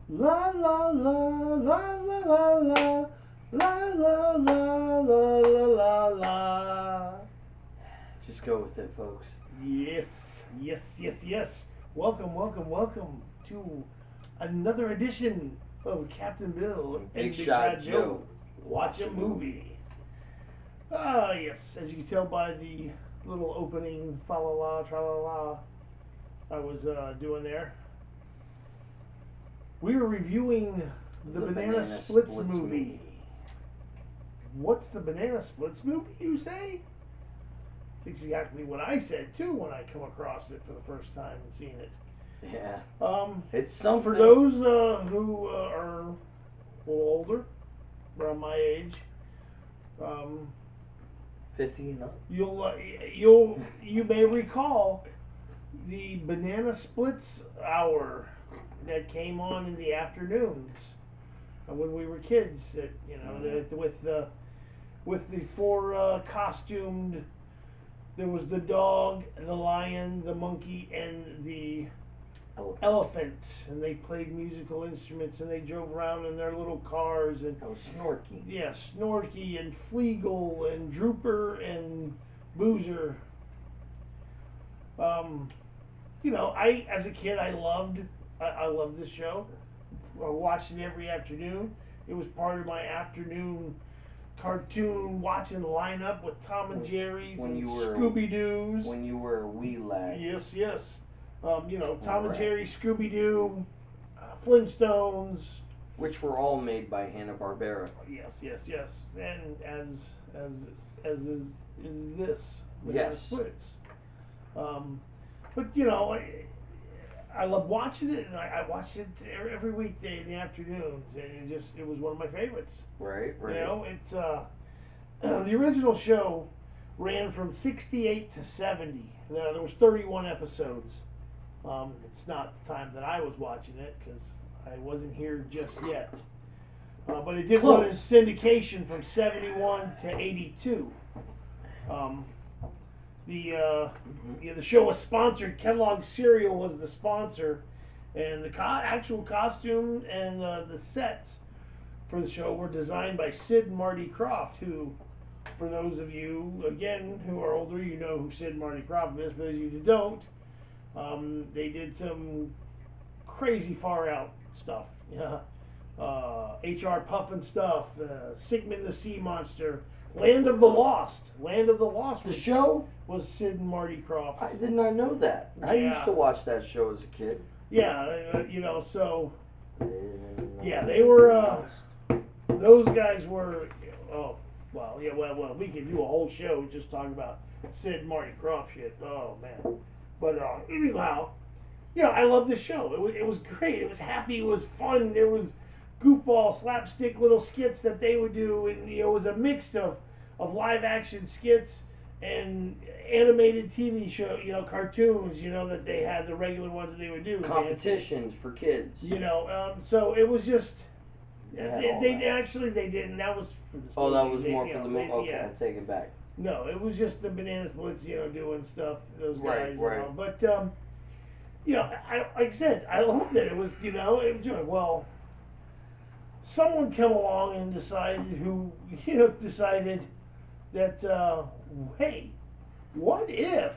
La la la la la la la la la la la la la. Just go with it, folks. Yes, yes, yes, yes. Welcome, welcome, welcome to another edition of Captain Bill And and Big Big Shot Shot Joe Joe. watch a movie. Ah, yes. As you can tell by the little opening fa la la tra la la I was doing there, we were reviewing the Banana Splits movie. What's the Banana Splits movie, you say? It's exactly what I said too when I come across it for the first time and seen it. Yeah. Um, It's something. for those who are a little older, around my age, 50 and up. you may recall the Banana Splits hour that came on in the afternoons when we were kids. That with the four costumed. There was the dog, the lion, the monkey, and the elephant, and they played musical instruments, and they drove around in their little cars, and That was Snorky. yeah, Snorky and Fleagle and Drooper and Boozer. Um, I as a kid I loved this show. I watched it every afternoon. It was part of my afternoon cartoon watching lineup with Tom and Jerry's and Scooby Doo's. When you were a wee lad. Yes, yes. Tom and Jerry, Scooby Doo, Flintstones. Which were all made by Hanna-Barbera. Yes, yes, yes. And as is this. Yes. Splits. But I love watching it, and I watched it every weekday in the afternoons, and it was one of my favorites. Right, right. The original show ran from 68 to 70. Now, there was 31 episodes. It's not the time that I was watching it because I wasn't here just yet. But it did run in syndication from 71 to 82. The show was sponsored. Kellogg's cereal was the sponsor, and the actual costume and the sets for the show were designed by Sid and Marty Krofft, who, for those of you again who are older, you know who Sid and Marty Krofft is. For those of you who don't, they did some crazy far out stuff. Yeah. H.R. Puffin stuff, Sigmund the Sea Monster, Land of the Lost. Land of the Lost. The show was Sid and Marty Krofft. I did not know that. Yeah. I used to watch that show as a kid. Yeah, so yeah, they were. Those guys were. Oh, well, yeah, well, we could do a whole show just talking about Sid and Marty Krofft shit. Oh man, but anyhow, I love this show. It was great. It was happy. It was fun. There was goofball, slapstick little skits that they would do, and it was a mix of live action skits and animated TV show, cartoons, that they had, the regular ones that they would do. Competitions for kids. So it was just. They didn't. That was for the. Oh, that was more for the movie. Okay, yeah. I take it back. No, it was just the Banana Splits, doing stuff. Those guys, right. But like I said, I loved it. It was, well. Someone came along and decided that, hey, what if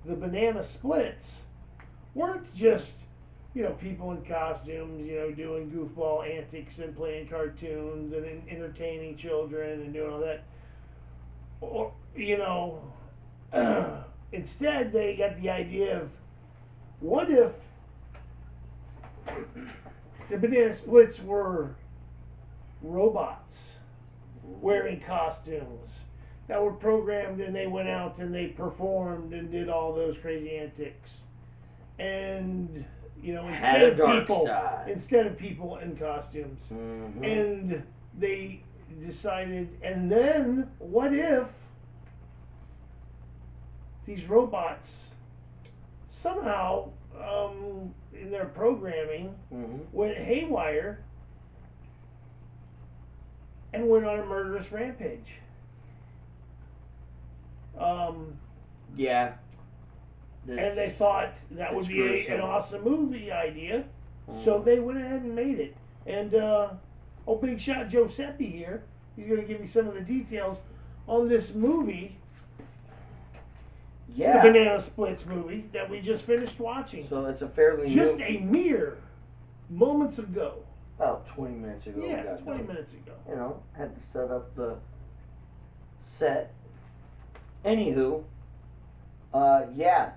the Banana Splits weren't just, people in costumes, doing goofball antics and playing cartoons and entertaining children and doing all that. Or, instead they got the idea of, what if the Banana Splits were robots wearing costumes that were programmed, and they went out and they performed and did all those crazy antics. And instead of people in costumes. Mm-hmm. And they decided, and then what if these robots somehow in their programming went haywire and went on a murderous rampage. Yeah. And they thought that would be an awesome movie idea. So they went ahead and made it. And big shot Giuseppe here. He's going to give me some of the details on this movie. Yeah. The Banana Splits movie that we just finished watching. So it's a fairly just new... a mere moments ago. About 20 minutes ago. Yeah, 20 minutes ago. You know, had to set up the set. Anywho, yeah,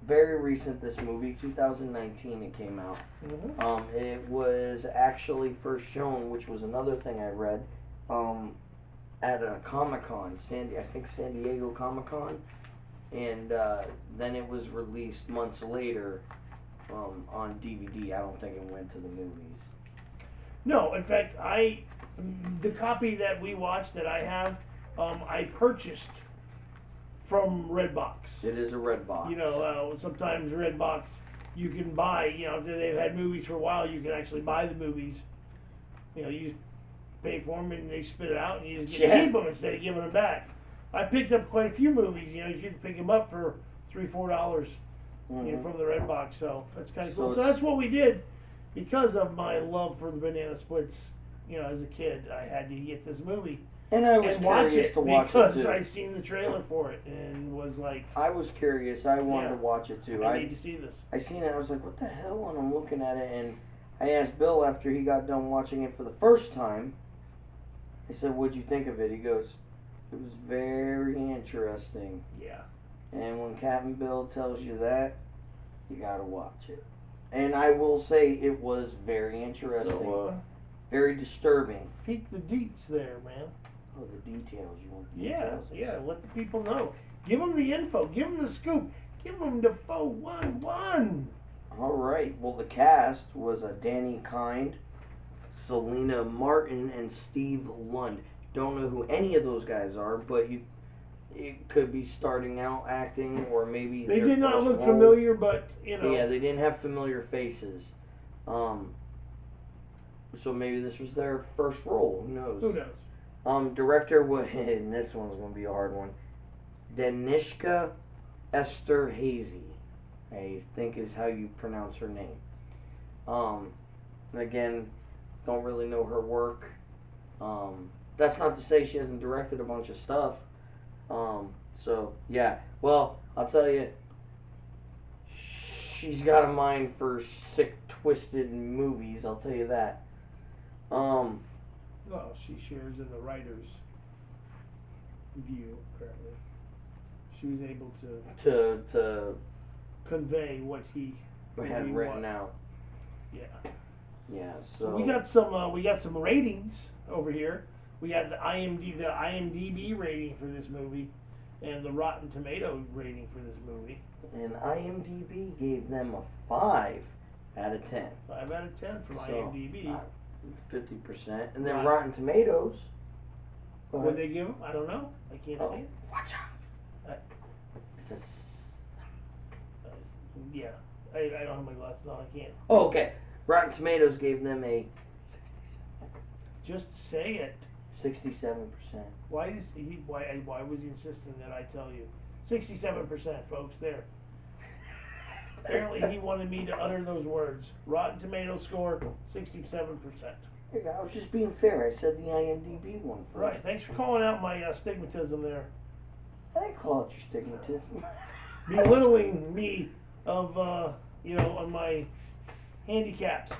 very recent this movie, 2019 it came out. Mm-hmm. It was actually first shown, which was another thing I read, at a Comic-Con, I think San Diego Comic-Con, and then it was released months later on DVD. I don't think it went to the movies. No, in fact, the copy that we watched that I have, I purchased from Redbox. It is a Redbox. You know, sometimes Redbox you can buy. You know, they've had movies for a while. You can actually buy the movies. You know, you just pay for them and they spit it out, and you just get to keep them instead of giving them back. I picked up quite a few movies. You know, you can pick them up for $3-4. You know, from the Redbox. So that's kind of cool. So that's what we did because of my love for the Banana Splits. You know, as a kid, I had to get this movie. And I was curious to watch it too. Because I seen the trailer for it and was like... I was curious. I wanted to watch it too. I need to see this. I seen it. I was like, what the hell? And I'm looking at it, and I asked Bill after he got done watching it for the first time. I said, what'd you think of it? He goes, it was very interesting. Yeah. And when Capt Bill tells you that, you gotta watch it. And I will say it was very interesting. So, very disturbing. Peek the deets there, man. Oh, the details. You want the details? Yeah, let the people know. Give them the info. Give them the scoop. Give them the 411. All right. Well, the cast was Danny Kind, Selena Martin, and Steve Lund. Don't know who any of those guys are, but it could be starting out acting, or maybe they did not look familiar, but you know. Yeah, they didn't have familiar faces. So maybe this was their first role. Who knows? Who knows? Director was, and this one's going to be a hard one, Danishka Esther Hazy, I think is how you pronounce her name. Again, don't really know her work. That's not to say she hasn't directed a bunch of stuff. So, yeah. Well, I'll tell you, she's got a mind for sick, twisted movies, I'll tell you that. Well, she shares in the writer's view, apparently. She was able to convey what he had written out. Yeah. Yeah. So we got some ratings over here. We got the IMDb rating for this movie, and the Rotten Tomato rating for this movie. And IMDb gave them a 5 out of 10. 5 out of 10 from IMDb. 50%. And then Rotten Tomatoes. What they give them? I don't know. I can't see it. Watch out. Yeah. I don't have my glasses on. I can't. Oh, okay. Rotten Tomatoes gave them a... Just say it. 67%. Why was he insisting that I tell you? 67%, folks, there. Apparently he wanted me to utter those words. Rotten Tomato score, 67%. I was just being fair. I said the IMDb one first. Right. Thanks for calling out my stigmatism there. I didn't call it your stigmatism. Belittling me of, on my handicaps.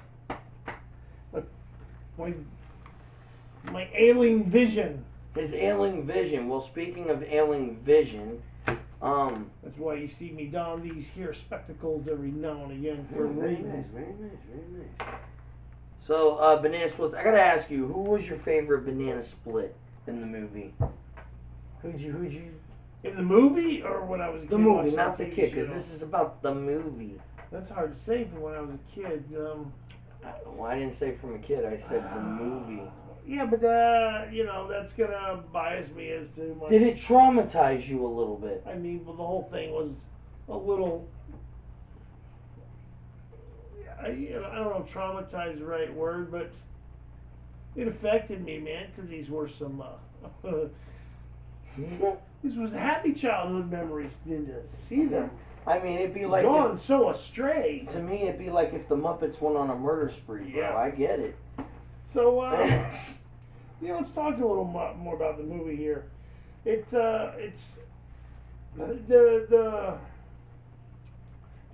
My ailing vision. His ailing vision. Well, speaking of ailing vision, that's why you see me don these here spectacles every now and again for very nice, very nice. So, Banana Splits. I gotta ask you, who was your favorite Banana Split in the movie? Who'd you? In the movie, or when I was a kid? The movie, not the kid, because this is about the movie. That's hard to say from when I was a kid. Well, I didn't say from a kid. I said the movie. Yeah, but that's gonna bias me as to. Did it traumatize you a little bit? I mean, well, the whole thing was a little. I don't know, traumatize the right word, but it affected me, man, because these were some. This was happy childhood memories. To see them I mean, it'd be like gone so astray. to me, it'd be like if the Muppets went on a murder spree, bro. Yeah. I get it. So, let's talk a little more about the movie here. It's the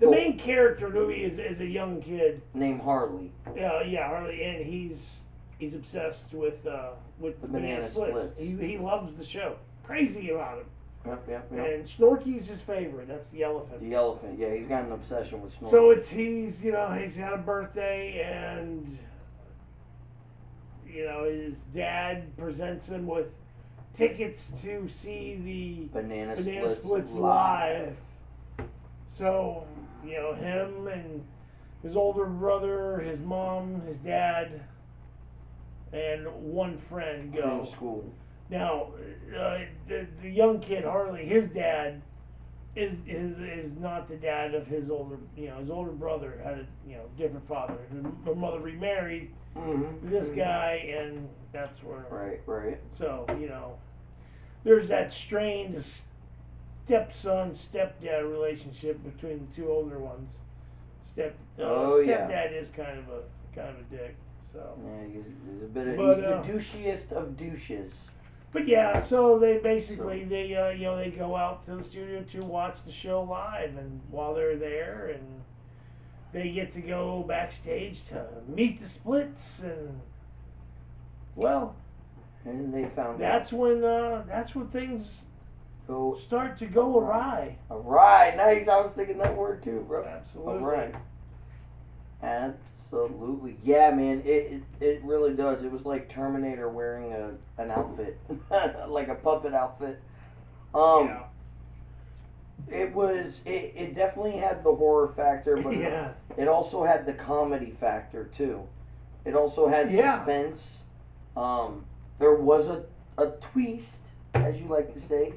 main character in the movie is a young kid named Harley. Yeah, Harley, and he's obsessed with the Banana Splits. He loves the show, crazy about him. Yep. And Snorky's his favorite. That's the elephant. The elephant, yeah, he's got an obsession with Snorky. So he's had a birthday, and his dad presents him with tickets to see the Banana Splits live. So him and his older brother, his mom, his dad, and one friend go from school. Now, the young kid Harley, his dad is not the dad of his older brother had a different father. Her mother remarried this guy, and that's where right. So there's that strained stepson stepdad relationship between the two older ones. Stepdad is kind of a dick. So yeah, he's a bit of he's the douchiest of douches. But yeah, so they basically they go out to the studio to watch the show live, and while they're there, and they get to go backstage to meet the Splits, and and they found that's when things start to go awry. Awry, nice. I was thinking that word too, bro. Absolutely. Awry. Absolutely, yeah, man. It really does. It was like Terminator wearing an outfit, like a puppet outfit. Yeah. It definitely had the horror factor, but yeah. It also had the comedy factor too. It also had suspense. There was a twist, as you like to say,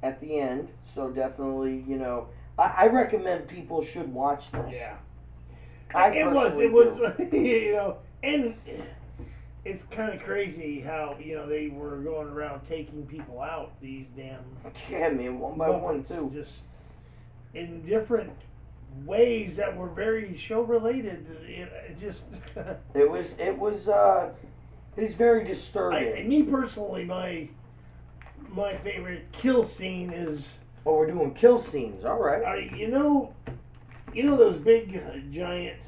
at the end. So definitely, I recommend people should watch this. Yeah. It was, and it's kind of crazy how they were going around taking people out. These damn man, one by one too, just in different ways that were very show related. it's very disturbing. Me personally, my favorite kill scene is. Oh, we're doing kill scenes. All right. Those big giant,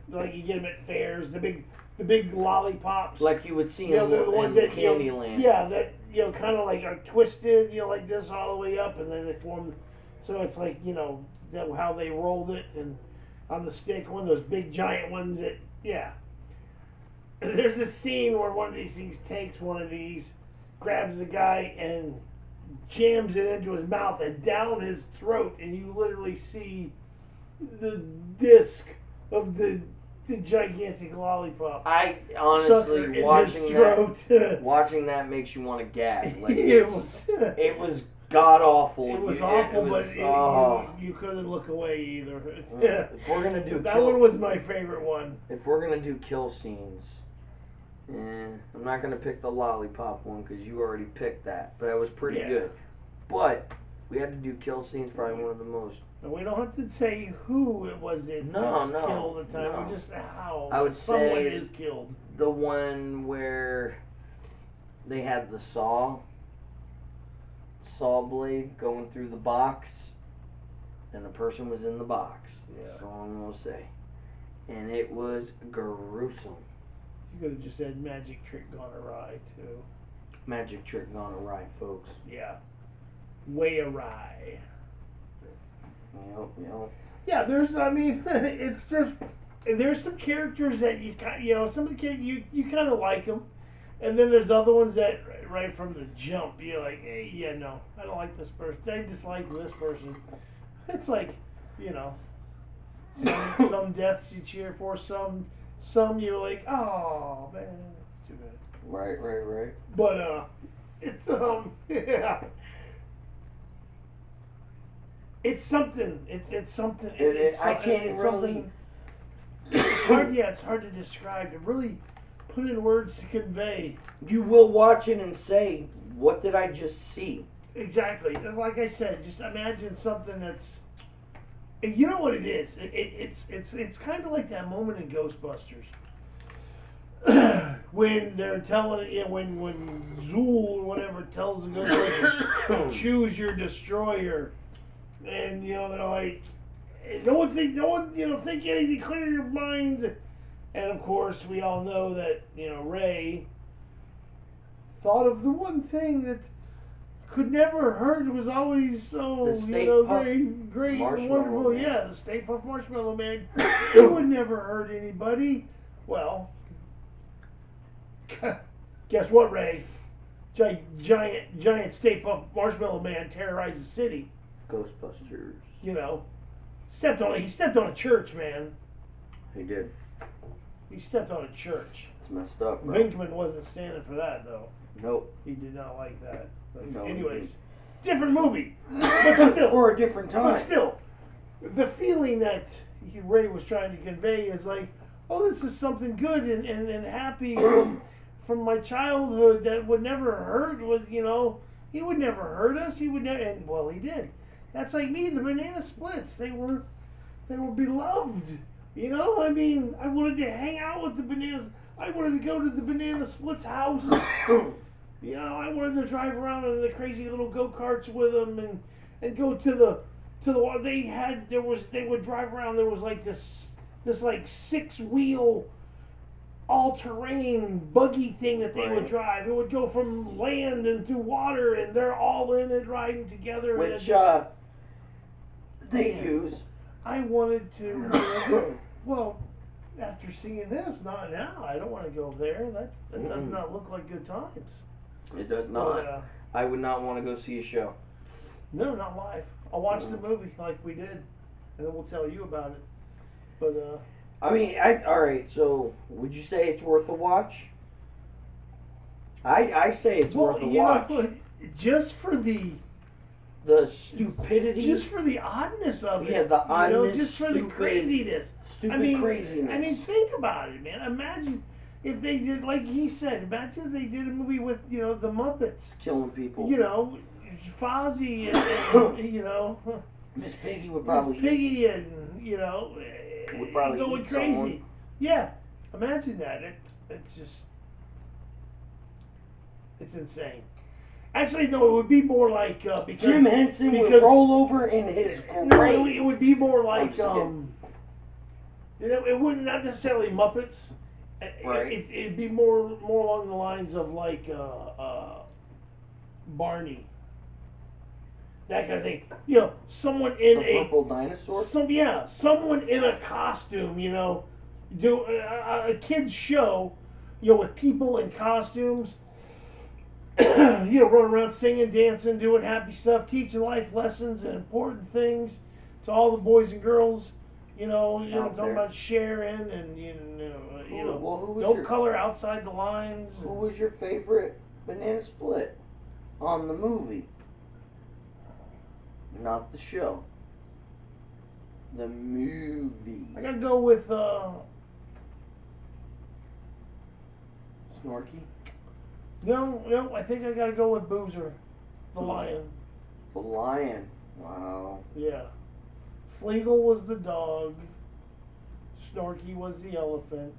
like you get them at fairs, the big lollipops, like you would see in Candyland. Yeah, that kind of like are twisted, like this all the way up, and then they form. So it's like how they rolled it, and on the stick, one of those big giant ones that There's a scene where one of these things takes one of these, grabs the guy and jams it into his mouth and down his throat, and you literally see the disc of the gigantic lollipop. I honestly watching that makes you want to gag. Like it was god awful. It was awful, but you couldn't look away either. If we're gonna do that one was my favorite one. If we're gonna do kill scenes, I'm not gonna pick the lollipop one because you already picked that, but it was pretty good. But we had to do kill scenes, probably one of the most. And we don't have to say who it was that was killed at the time. No. Just how I would someone say is killed. The one where they had the saw blade going through the box, and the person was in the box. Yeah. That's all I'm gonna say. And it was gruesome. You could have just said magic trick gone awry too. Magic trick gone awry, folks. Yeah. Way awry. Yep. Yeah, it's just there's some characters that some of the characters you kind of like them, and then there's other ones that right from the jump you're like, hey, no, I don't like this person. I dislike this person. It's like, some deaths you cheer for, some you're like, oh man, it's too bad. Right. But it's yeah. It's something. It's something. I can't really. It's hard. Yeah, it's hard to describe. To really put in words to convey. You will watch it and say, "What did I just see?" exactly. Like I said, just imagine something that's. You know what it is? It's kind of like that moment in Ghostbusters when they're telling when Zool or whatever tells the Ghostbusters choose your destroyer, and they're like, no one think anything, clear your minds, and of course we all know that Ray thought of the one thing that could never hurt. It was always so great and wonderful. Man. Yeah, the Stay Puft Marshmallow Man. It would never hurt anybody. Well, guess what, Ray? Giant Stay Puft Marshmallow Man terrorized the city. Ghostbusters. He stepped on a church, man. He did. He stepped on a church. It's messed up, bro. Venkman wasn't standing for that, though. Nope. He did not like that. But No, anyways, different movie. But still. Or a different time. But still, the feeling that Ray was trying to convey is like, oh, this is something good and happy from my childhood that would never hurt. He would never hurt us. He would never, and well, he did. That's like me, the Banana Splits. They were beloved. I mean, I wanted to hang out with the Bananas. I wanted to go to the Banana Splits house. I wanted to drive around in the crazy little go-karts with them and go to the they would drive around. There was like this like 6-wheel all-terrain buggy thing that they would drive. It would go from land and through water, and they're all in it riding together. Which they use. I wanted to. Well, after seeing this, not now. I don't want to go there. That does not look like good times. It does not. I would not want to go see a show. No, not live. I'll watch the movie like we did, and then we'll tell you about it. But I mean, all right. So, would you say it's worth a watch? I say it's worth a watch. Just for the stupidity, just for the oddness of it. Yeah, the oddness, just for the craziness. Craziness. I mean, think about it, man. Imagine if they did, like he said. Imagine if they did a movie with the Muppets killing people. Fozzie and Miss Piggy would probably. Miss Piggy and would probably going eat crazy. someone. Yeah, imagine that. It's insane. Actually, no, it would be more like because Jim Henson would roll over in his grave. No, it would be more like it wouldn't not necessarily Muppets. Right. It'd be more along the lines of like Barney. That kind of thing. Someone in the purple dinosaur. Someone in a costume. Do a kids show. With people in costumes. Running around singing, dancing, doing happy stuff, teaching life lessons and important things to all the boys and girls. Talking about sharing and no color outside the lines. Who was your favorite Banana Split on the movie? Not the show. The movie. I gotta go with Snorky. No, I think I gotta go with Boozer, the lion. The lion. Wow. Yeah. Fleagle was the dog. Snorky was the elephant.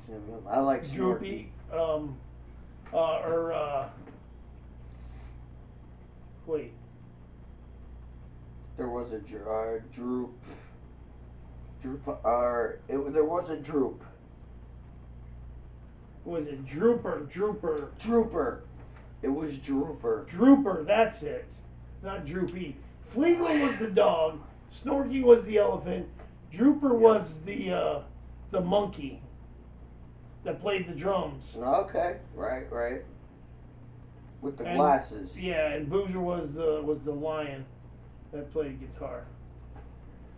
I like Snorky. Droopy. Wait. There was a droop. There was a droop. Was it Drooper? Drooper. It was Drooper. Drooper, that's it. Not Droopy. Fleagle was the dog. Snorky was the elephant. Drooper was the monkey that played the drums. Okay, right. With the glasses. Yeah, and Boozer was the lion that played guitar.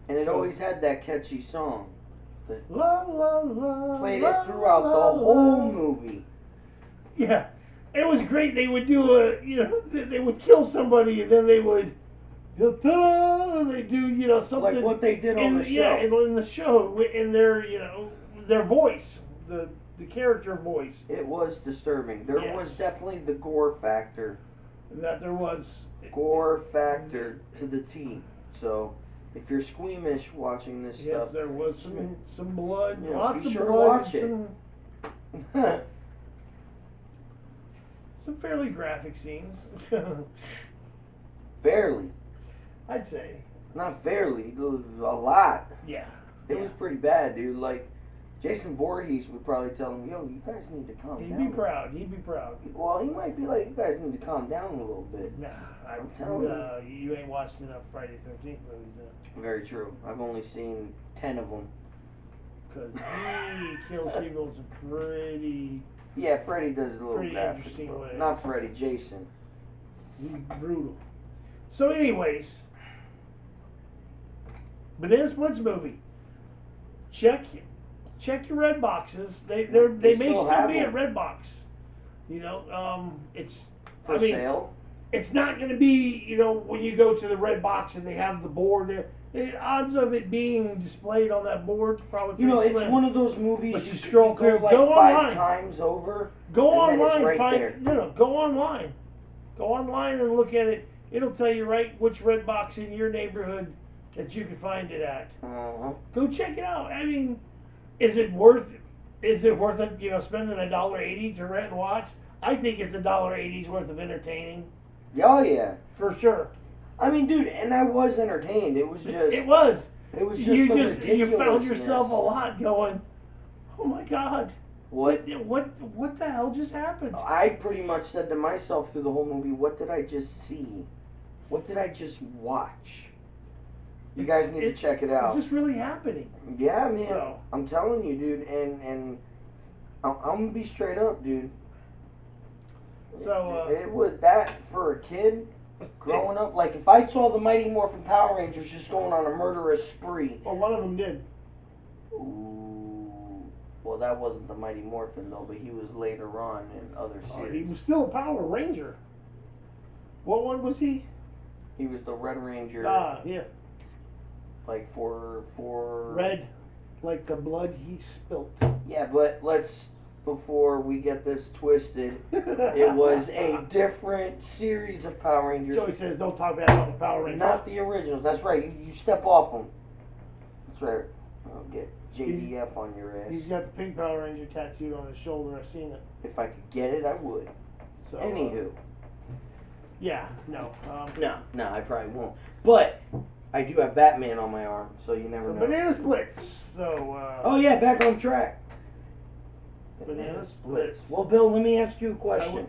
And it always had that catchy song. La la la. Played it throughout the whole movie. Yeah, it was great. They would do they would kill somebody and then they would. They do something like what they did on the show. Yeah, in the show, in their their voice, the character voice. It was disturbing. There was definitely the gore factor. That there was. gore factor to the T. So if you're squeamish watching this Yes, stuff, there was some blood, you know, lots be of sure to blood, watch it. Some fairly graphic scenes. Fairly, I'd say. not fairly, a lot. Yeah. It was pretty bad, dude. Like Jason Voorhees would probably tell him, "Yo, you guys need to calm He'd down." be proud. He'd be proud. Well, he might be like, "You guys need to calm down a little bit." Nah, I'm telling you ain't watched enough Friday the 13th movies then. Very true. I've only seen 10 of them. Because he kills people in some pretty Yeah, Freddy does it a little Pretty graphic, interesting bro. ways. Not Freddy, Jason. He's brutal. So, anyways, Banana Splits movie. Check your red boxes. They may still still have be at them. Redbox. You know, it's For sale. It's not going to be, you know, when you go to the red box and they have the board there. The odds of it being displayed on that board probably You know, pretty it's slim. one of those movies But you scroll go through. like Go 5 online. times over. Go and then it's online, right find there. go online. Go online and look at it. It'll tell you right which red box in your neighborhood that you can find it at. Uh-huh. Go check it out. I mean, is it worth it, you know, spending $1.80 to rent and watch? I think it's $1.80's worth of entertaining. Oh yeah. For sure. I mean, dude, and I was entertained. It was just It was. It was just you the found ridiculousness. yourself a lot going, oh my God. What What the hell just happened? I pretty much said to myself through the whole movie, what did I just see? What did I just watch? You guys need to check it out. Is this really happening? Yeah, man. So. I'm telling you, dude, and I'm gonna be straight up, dude. So it was that for a kid growing up. Like if I saw the Mighty Morphin Power Rangers just going on a murderous spree. Well, one of them did. Ooh. Well, that wasn't the Mighty Morphin though, but he was later on in other series. He was still a Power Ranger. What one was he? He was the Red Ranger. Yeah. Like for Red, like the blood he spilt. Yeah, but before we get this twisted, it was a different series of Power Rangers. Joey says don't talk bad about the Power Rangers. Not the originals. That's right. You step off them. That's right. I'll get JDF on your ass. He's got the pink Power Ranger tattooed on his shoulder. I've seen it. If I could get it, I would. So, Anywho. Yeah, no. No, I probably won't. But I do have Batman on my arm, so you never know. Banana Splits. So. Oh yeah, back on track. Banana Splits. Well, Bill, let me ask you a question.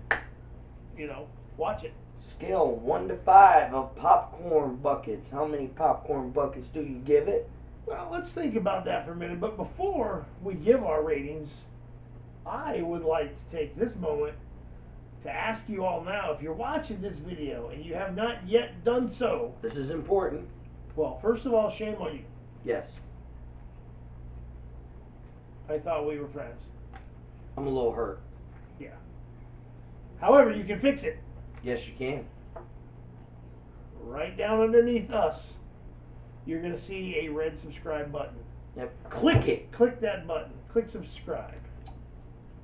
You know, watch it. Scale 1 to 5 of popcorn buckets. How many popcorn buckets do you give it? Well, let's think about that for a minute. But before we give our ratings, I would like to take this moment to ask you all now, if you're watching this video and you have not yet done so. This is important. Well, first of all, shame on you. Yes. I thought we were friends. I'm a little hurt. Yeah. However, you can fix it. Yes, you can. Right down underneath us, you're going to see a red subscribe button. Yep. Click it. Click that button. Click subscribe.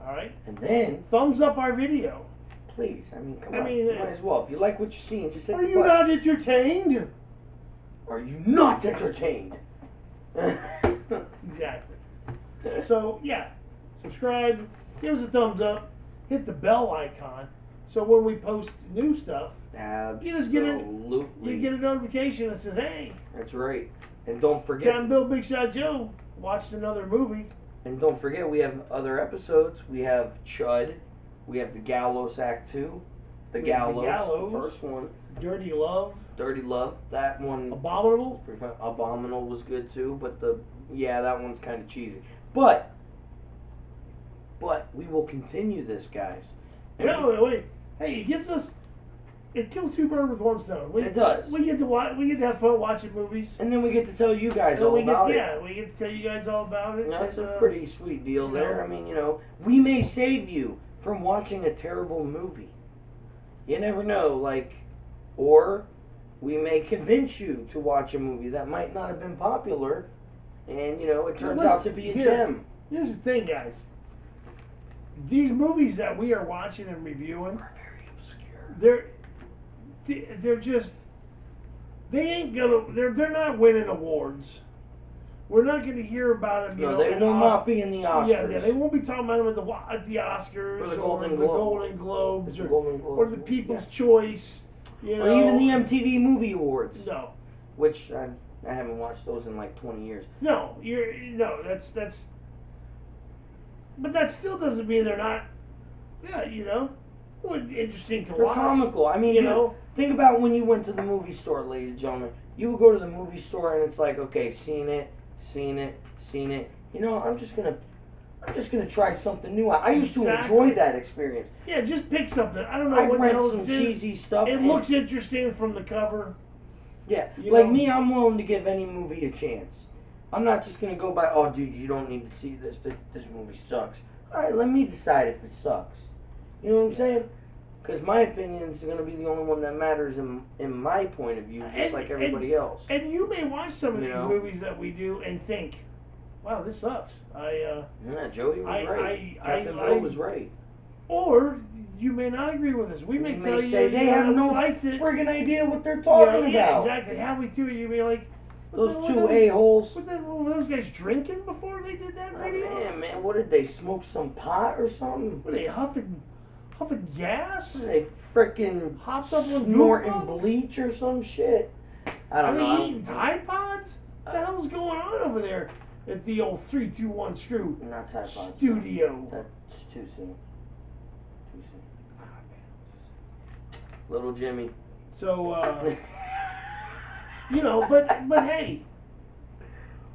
All right? And then, Thumbs up our video. please, I mean, come I on. mean, You might as well. If you like what you're seeing, just hit Are the you button. not entertained? Are you not entertained? Exactly. So, yeah. Subscribe. Give us a thumbs up. Hit the bell icon. So when we post new stuff, Absolutely. you get a notification that says, hey, That's right. And don't forget. Captain Bill Big Shot Joe watched another movie. And don't forget, we have other episodes. We have Chud. We have the Gallows Act 2. The We have The Gallows, Gallows. the first one. Dirty Love. Dirty Love. That one. Abominable. Pretty fun. Abominable was good too, but that one's kind of cheesy. But we will continue this, guys. And No, wait. Hey, it kills two birds with one stone. It does. We get to have fun watching movies. and then we get to tell you guys all we about it. Yeah, we get to tell you guys all about it. That's and, a pretty sweet deal there. I mean, we may save you from watching a terrible movie. You never know, or we may convince you to watch a movie that might not have been popular, and it turns out to be a gem. Here's the thing, guys. These movies that we are watching and reviewing, Are very obscure. they're just they ain't gonna they're not winning awards. We're not going to hear about them. No, they will not be in the Oscars. Yeah, they won't be talking about them at the Oscars or the Golden Globes or the People's Choice. You know, or even the MTV Movie Awards. No, which I haven't watched those in like 20 years. No, that's. But that still doesn't mean they're not. Yeah, interesting to watch. They're comical. I mean, think about when you went to the movie store, ladies and gentlemen. You would go to the movie store and it's like, okay, seen it. I'm just gonna try something new. I used to enjoy that experience. Yeah, just pick something. I don't know I what read the hell some it cheesy is. stuff. It looks interesting from the cover. Yeah, me, I'm willing to give any movie a chance. I'm not just gonna go by, oh, dude, you don't need to see this. This movie sucks. All right, let me decide if it sucks. You know what I'm saying? Because my opinion is going to be the only one that matters in my point of view, just like everybody else. And you may watch some of these movies that we do and think, wow, this sucks. Yeah, Joey was right. Captain Bill was right. Or you may not agree with us. We may tell you say they have no friggin' idea what they're talking about. Yeah, exactly. Halfway through, you may like, those two a-holes. Were those guys drinking before they did that video? Man, what did they smoke, some pot or something? Were they huffing gas? Were they frickin' hopped up on snorting bleach or some shit? I don't know. Are they eating Tide Pods? What the hell's going on over there at the old 321 Screw Not Tide Pods. Studio? That's too soon. Little Jimmy. So, but hey.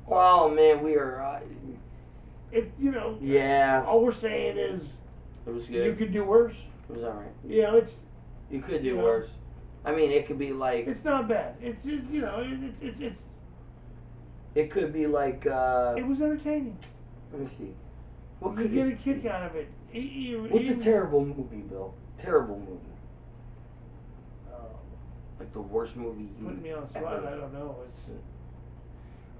Oh man, we are. Yeah. All we're saying is, it was good. You could do worse. It was alright. You could do worse. I mean, it could be like. It's not bad. It's it's. It could be like. It was entertaining. Let me see. What could you get a kick out of it? What's a terrible movie, Bill? Terrible movie. Like the worst movie you put me on the spot. I don't know.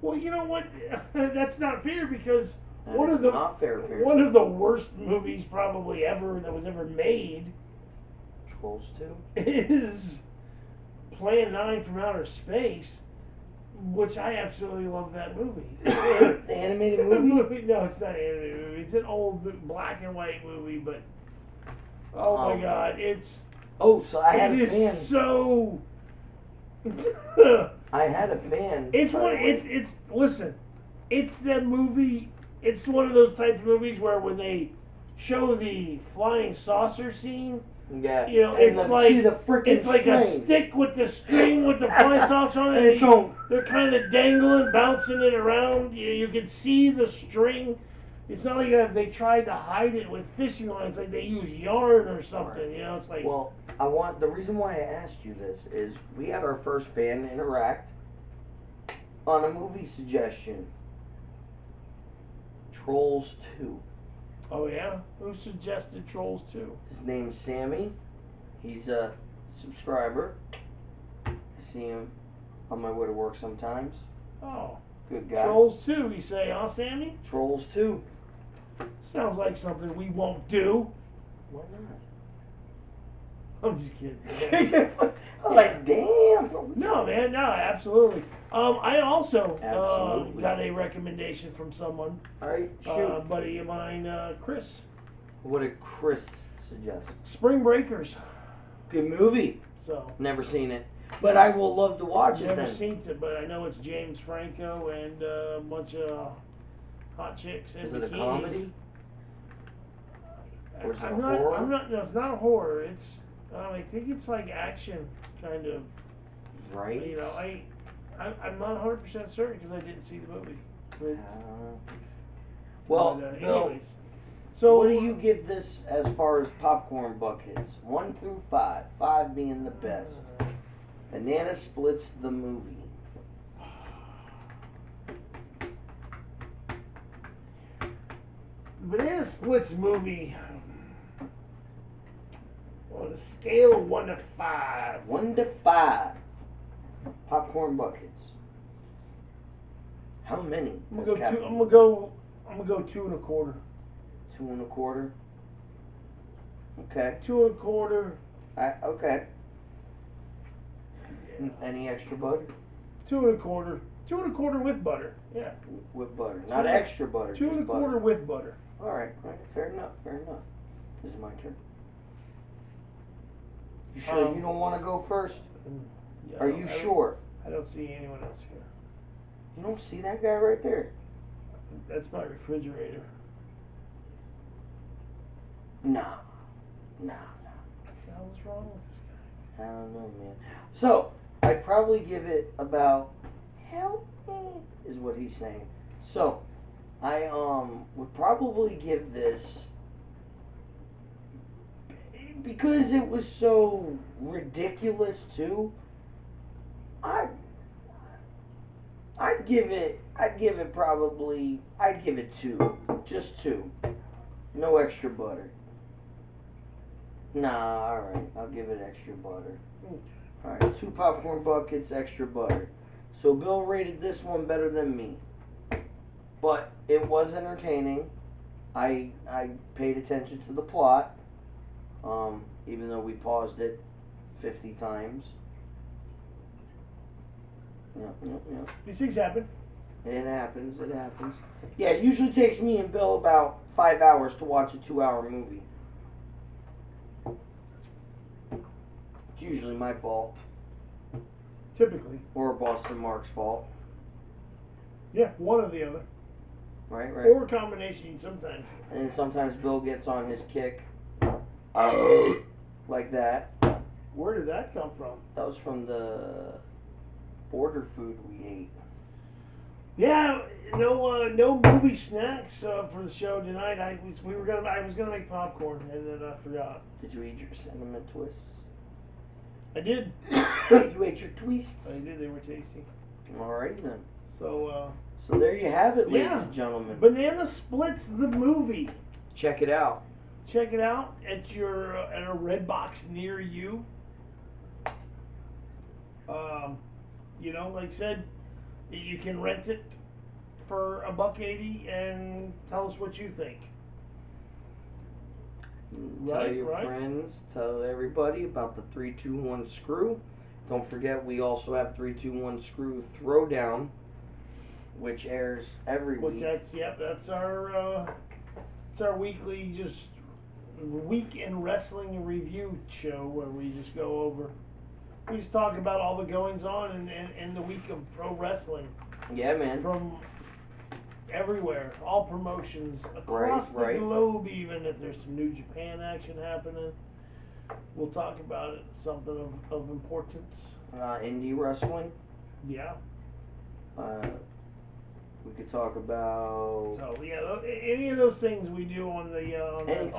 Well, you know what? That's not fair because one of the worst movies probably ever that was ever made. Trolls 2 is Plan 9 from Outer Space, which I absolutely love that movie. The animated movie? No, it's not an animated movie. It's an old black and white movie, but oh my god, it's. Oh, so I had a fan. It is so. I had a fan. It's one. It's listen. It's that movie. It's one of those types of movies where when they show the flying saucer scene. Yeah. It's like it's like a stick with the string with the flying saucer on it. And it's going. They're kind of dangling, bouncing it around. You can see the string. It's not like they tried to hide it with fishing lines, like they use yarn or something. Right. It's like. Well, the reason why I asked you this is we had our first fan interact on a movie suggestion. Trolls 2. Oh yeah? Who suggested Trolls 2? His name's Sammy. He's a subscriber. I see him on my way to work sometimes. Oh. Good guy. Trolls 2, you say, huh, Sammy? Trolls 2. Sounds like something we won't do. Why not? I'm just kidding. I'm like, damn. No, man, no, absolutely. I also got a recommendation from someone. All right, shoot. A buddy of mine, Chris. What did Chris suggest? Spring Breakers. Good movie. So. Never seen it. But I will love to watch it then. Never seen it, but I know it's James Franco and a bunch of hot chicks in bikinis. Is it a comedy? Or is it a horror? No, it's not a horror. It's I think it's like action kind of. Right. I'm not 100% certain because I didn't see the movie. Well, Bill, anyways. So what do you give this as far as popcorn buckets? 1 through 5. 5 being the best. Banana Splits the movie. Banana Splits movie. On a scale of 1 to 5. 1 to 5. Popcorn buckets. How many? I'm gonna go 2 1/4. 2 1/4. Okay. 2 1/4. Okay. Any extra butter? 2 1/4. 2 1/4 with butter. Yeah. With butter, not extra butter. 2 just 1/4 butter. with butter. All right. Fair enough. This is my turn. You sure you don't want to go first? Yeah, Are you sure? I don't see anyone else here. You don't see that guy right there? That's my refrigerator. Nah. What the hell's wrong with this guy? I don't know, man. So, I'd probably give it about, help me, is what he's saying. So, I would probably give this, because it was so ridiculous too, I'd give it 2. Just 2. No extra butter. Nah, alright, I'll give it extra butter. Alright, 2 popcorn buckets, extra butter. So Bill rated this one better than me. But it was entertaining. I paid attention to the plot. Even though we paused it 50 times. Yep. These things happen. It happens. Yeah, it usually takes me and Bill about 5 hours to watch a 2-hour movie. It's usually my fault. Typically. Or Boston Mark's fault. Yeah, one or the other. Right. Or a combination sometimes. And sometimes Bill gets on his kick. Like that. Where did that come from? That was from the order food we ate. Yeah, no movie snacks for the show tonight. I was gonna make popcorn and then I forgot. Did you eat your cinnamon twists? I did. You ate your twists? I did. They were tasty. Alrighty then. So there you have it, ladies and gentlemen. Banana Splits the movie. Check it out. Check it out at a red box near you. Like I said, you can rent it for $1.80 and tell us what you think. Tell your friends, tell everybody about the 3-2-1 screw. Don't forget, we also have 3-2-1 screw throwdown, which airs every week. That's our weekly just week in wrestling review show where we just go over. We just talk about all the goings on in the week of pro wrestling. Yeah, man. From everywhere, all promotions across the globe, even if there's some New Japan action happening. We'll talk about it, something of importance. Indie wrestling. Yeah. We could talk about. So any of those things we do on the any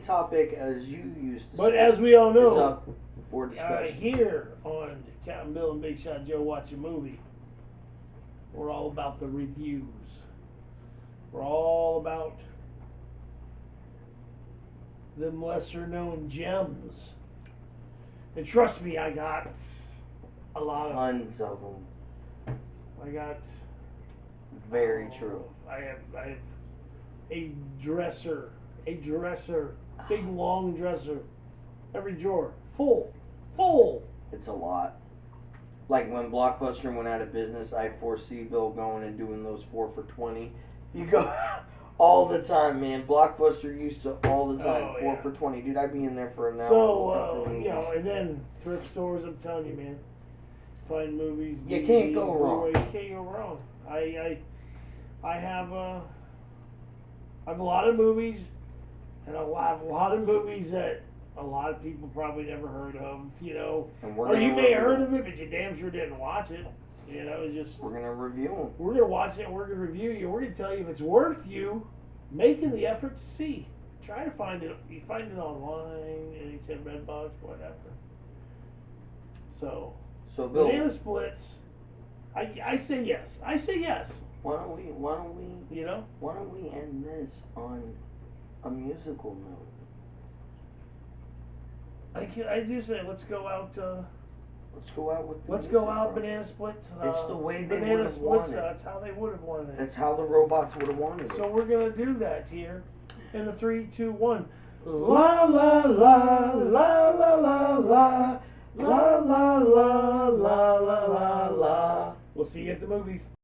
topic as you used to. But say, as we all know, is up for discussion. Here on Capt and Bill and Big Shot Joe Watch a Movie, we're all about the reviews. We're all about them lesser known gems. And trust me, I got a lot tons of them. I got. Very true. I have a dresser, big long dresser, every drawer full. It's a lot. Like when Blockbuster went out of business, I foresee Bill going and doing those 4 for $20. You go all the time, man. Blockbuster used to all the time 4 for $20, dude. I'd be in there for an hour. So and then thrift stores. I'm telling you, man, find movies. You can't go wrong. You can't go wrong. I have a lot of movies, and a lot of movies that a lot of people probably never heard of, or you may have heard of it, but you damn sure didn't watch it. It's just we're gonna review them. We're gonna watch it. And we're gonna review you. We're gonna tell you if it's worth you making the effort to see. Try to find it. You find it online, and it's in Redbox, whatever. So Bill, Banana Splits. I say yes. I say yes. Why don't we end this on a musical note? I do say let's go out. Let's go out with. Let's go out, Banana Splits. It's the way they would have wanted. wanted. That's how they would have wanted it. That's how the robots would have wanted it. So we're gonna do that here, in the 3, 2, 1. La la la la la la la La la la la la la la. We'll see you at the movies.